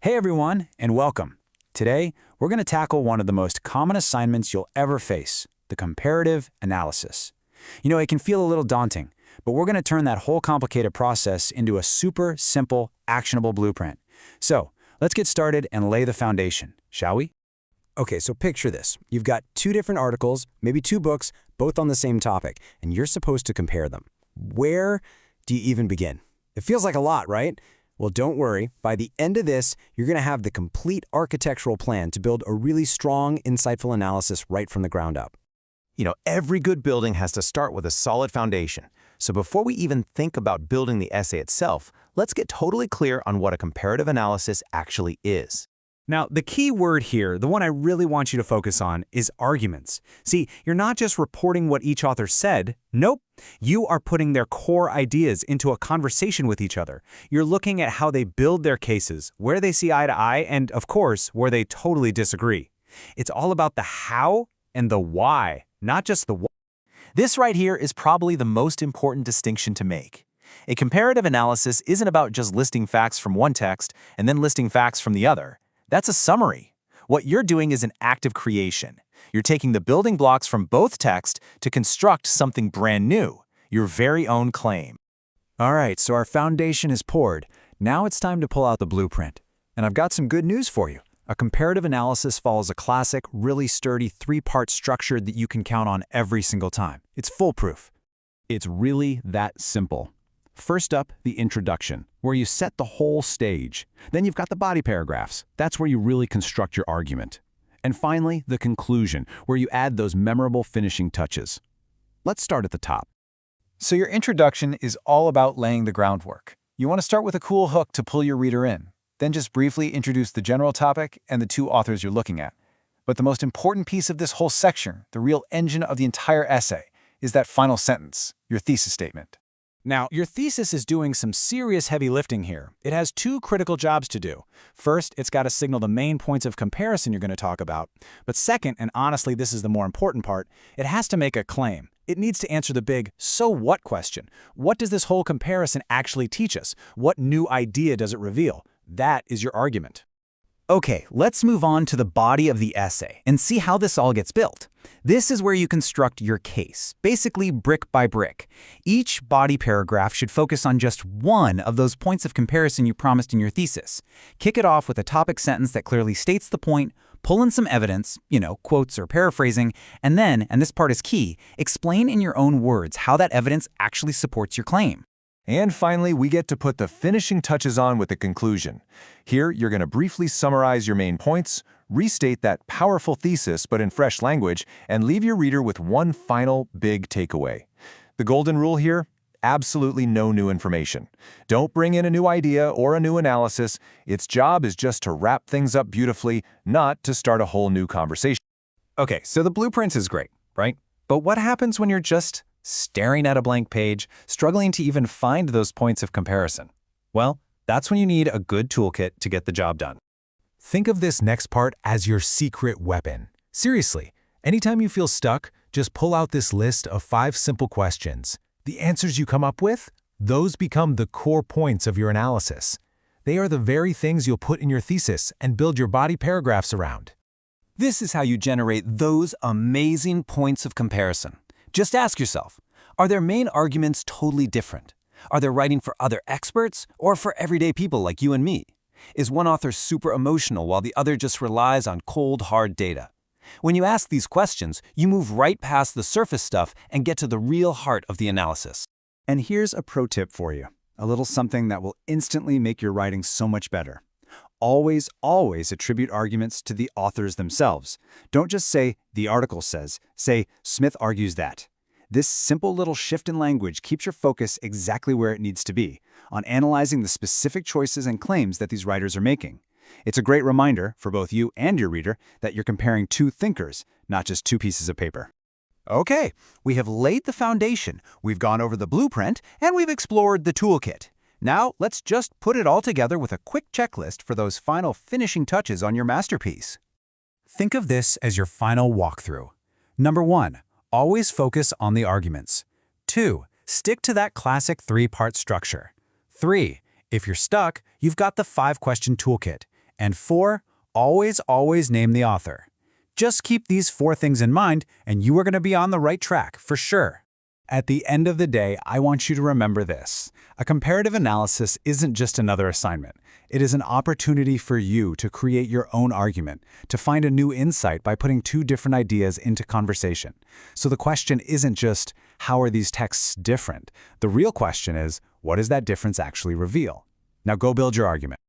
Hey everyone, and welcome. Today, we're going to tackle one of the most common assignments you'll ever face, the comparative analysis. It can feel a little daunting, but we're going to turn that whole complicated process into a super simple, actionable blueprint. So, let's get started and lay the foundation, shall we? Okay, so picture this. You've got two different articles, maybe two books, both on the same topic, and you're supposed to compare them. Where do you even begin? It feels like a lot, right? Well, don't worry. By the end of this, you're going to have the complete architectural plan to build a really strong, insightful analysis right from the ground up. Every good building has to start with a solid foundation. So before we even think about building the essay itself, let's get totally clear on what a comparative analysis actually is. Now, the key word here, the one I really want you to focus on, is arguments. See, you're not just reporting what each author said. Nope. You are putting their core ideas into a conversation with each other. You're looking at how they build their cases, where they see eye to eye, and, of course, where they totally disagree. It's all about the how and the why, not just the what. This right here is probably the most important distinction to make. A comparative analysis isn't about just listing facts from one text and then listing facts from the other. That's a summary. What you're doing is an active creation. You're taking the building blocks from both texts to construct something brand new, your very own claim. All right, so our foundation is poured. Now it's time to pull out the blueprint. And I've got some good news for you. A comparative analysis follows a classic, really sturdy three-part structure that you can count on every single time. It's foolproof. It's really that simple. First up, the introduction, where you set the whole stage. Then you've got the body paragraphs. That's where you really construct your argument. And finally, the conclusion, where you add those memorable finishing touches. Let's start at the top. So your introduction is all about laying the groundwork. You want to start with a cool hook to pull your reader in, then just briefly introduce the general topic and the two authors you're looking at. But the most important piece of this whole section, the real engine of the entire essay, is that final sentence, your thesis statement. Now, your thesis is doing some serious heavy lifting here. It has two critical jobs to do. First, it's got to signal the main points of comparison you're going to talk about. But second, and honestly this is the more important part, it has to make a claim. It needs to answer the big "so what" question. What does this whole comparison actually teach us? What new idea does it reveal? That is your argument. Okay, let's move on to the body of the essay and see how this all gets built. This is where you construct your case, basically brick by brick. Each body paragraph should focus on just one of those points of comparison you promised in your thesis. Kick it off with a topic sentence that clearly states the point, pull in some evidence, quotes or paraphrasing, and then, and this part is key, explain in your own words how that evidence actually supports your claim. And finally, we get to put the finishing touches on with the conclusion. Here, you're going to briefly summarize your main points, restate that powerful thesis but in fresh language, and leave your reader with one final big takeaway. The golden rule here? Absolutely no new information. Don't bring in a new idea or a new analysis. Its job is just to wrap things up beautifully, not to start a whole new conversation. Okay, so the blueprint is great, right? But what happens when you're just staring at a blank page, struggling to even find those points of comparison? Well, that's when you need a good toolkit to get the job done. Think of this next part as your secret weapon. Seriously, anytime you feel stuck, just pull out this list of 5 simple questions. The answers you come up with, those become the core points of your analysis. They are the very things you'll put in your thesis and build your body paragraphs around. This is how you generate those amazing points of comparison. Just ask yourself, are their main arguments totally different? Are they writing for other experts or for everyday people like you and me? Is one author super emotional while the other just relies on cold, hard data? When you ask these questions, you move right past the surface stuff and get to the real heart of the analysis. And here's a pro tip for you, a little something that will instantly make your writing so much better. Always, always attribute arguments to the authors themselves. Don't just say, "the article says," say, "Smith argues that." This simple little shift in language keeps your focus exactly where it needs to be, on analyzing the specific choices and claims that these writers are making. It's a great reminder for both you and your reader that you're comparing two thinkers, not just two pieces of paper. Okay, we have laid the foundation, we've gone over the blueprint, and we've explored the toolkit. Now, let's just put it all together with a quick checklist for those final finishing touches on your masterpiece. Think of this as your final walkthrough. Number 1, always focus on the arguments. 2, stick to that classic 3-part structure. 3, if you're stuck, you've got the 5-question toolkit. And 4, always name the author. Just keep these 4 things in mind, and you are going to be on the right track, for sure. At the end of the day, I want you to remember this. A comparative analysis isn't just another assignment. It is an opportunity for you to create your own argument, to find a new insight by putting 2 different ideas into conversation. So the question isn't just, how are these texts different? The real question is, what does that difference actually reveal? Now go build your argument.